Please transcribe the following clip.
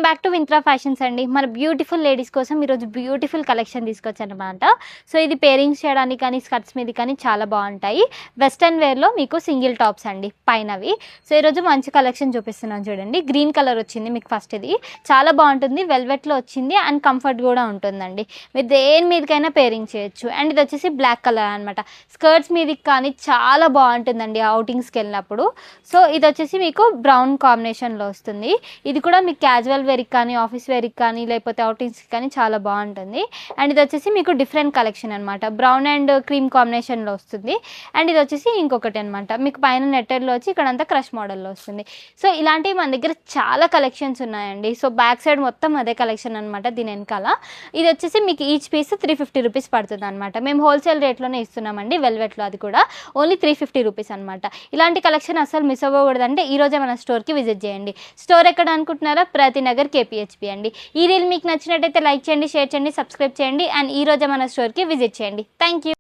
Back to వింత్రా fashions అండి. మన beautiful ladies కోసం ఈరోజు బ్యూటిఫుల్ కలెక్షన్ తీసుకొచ్చానమాట. సో ఇది పేరింగ్స్ చేయడానికి కానీ స్కర్ట్స్ మీద కానీ చాలా బాగుంటాయి. వెస్టర్న్ వేర్లో మీకు సింగిల్ టాప్స్ అండి పైనవి. సో ఈరోజు మంచి కలెక్షన్ చూపిస్తున్నాను చూడండి. గ్రీన్ కలర్ వచ్చింది మీకు ఫస్ట్. ఇది చాలా బాగుంటుంది, వెల్వెట్లో వచ్చింది అండ్ కంఫర్ట్ కూడా ఉంటుందండి. మీరు దేని మీదకైనా పేరింగ్ చేయొచ్చు. అండ్ ఇది వచ్చేసి బ్లాక్ కలర్ అనమాట. స్కర్ట్స్ మీదకి కానీ చాలా బాగుంటుందండి అవుటింగ్స్కి వెళ్ళినప్పుడు. సో ఇది వచ్చేసి మీకు బ్రౌన్ కాంబినేషన్లో వస్తుంది. ఇది కూడా మీకు క్యాజువల్ వేర్కి కానీ ఆఫీస్ వేర్కి కానీ లేకపోతే అవుటింగ్స్కి కానీ చాలా బాగుంటుంది. అండ్ ఇది వచ్చేసి మీకు డిఫరెంట్ కలెక్షన్ అనమాట. బ్రౌన్ అండ్ క్రీమ్ కాంబినేషన్లో వస్తుంది. అండ్ ఇది వచ్చేసి ఇంకొకటి అనమాట, మీకు పైన నెట్టెడ్లో వచ్చి ఇక్కడంతా క్రష్ మోడల్లో వస్తుంది. సో ఇలాంటివి మన దగ్గర చాలా కలెక్షన్స్ ఉన్నాయండి. సో బ్యాక్ సైడ్ మొత్తం అదే కలెక్షన్ అనమాట. దీని వెనకాల ఇది వచ్చేసి మీకు ఈచ్ పీస్ 350 రూపీస్ పడుతుంది అనమాట. మేము హోల్సేల్ రేట్లోనే ఇస్తున్నామండి. వెల్వెట్లో అది కూడా ఓన్లీ 350 రూపీస్ అనమాట. ఇలాంటి కలెక్షన్ అసలు మిస్ అవ్వకూడదంటే ఈరోజే మన స్టోర్కి విజిట్ చేయండి. స్టోర్ ఎక్కడ అనుకుంటున్నారా? ప్రతి నగర్ KPHP అండి. ఈ రీల్ మీకు నచ్చినట్టయితే లైక్ చేయండి, షేర్ చేయండి, సబ్స్క్రైబ్ చేయండి అండ్ ఈ రోజే మన స్టోర్కి విజిట్ చేయండి. Thank you.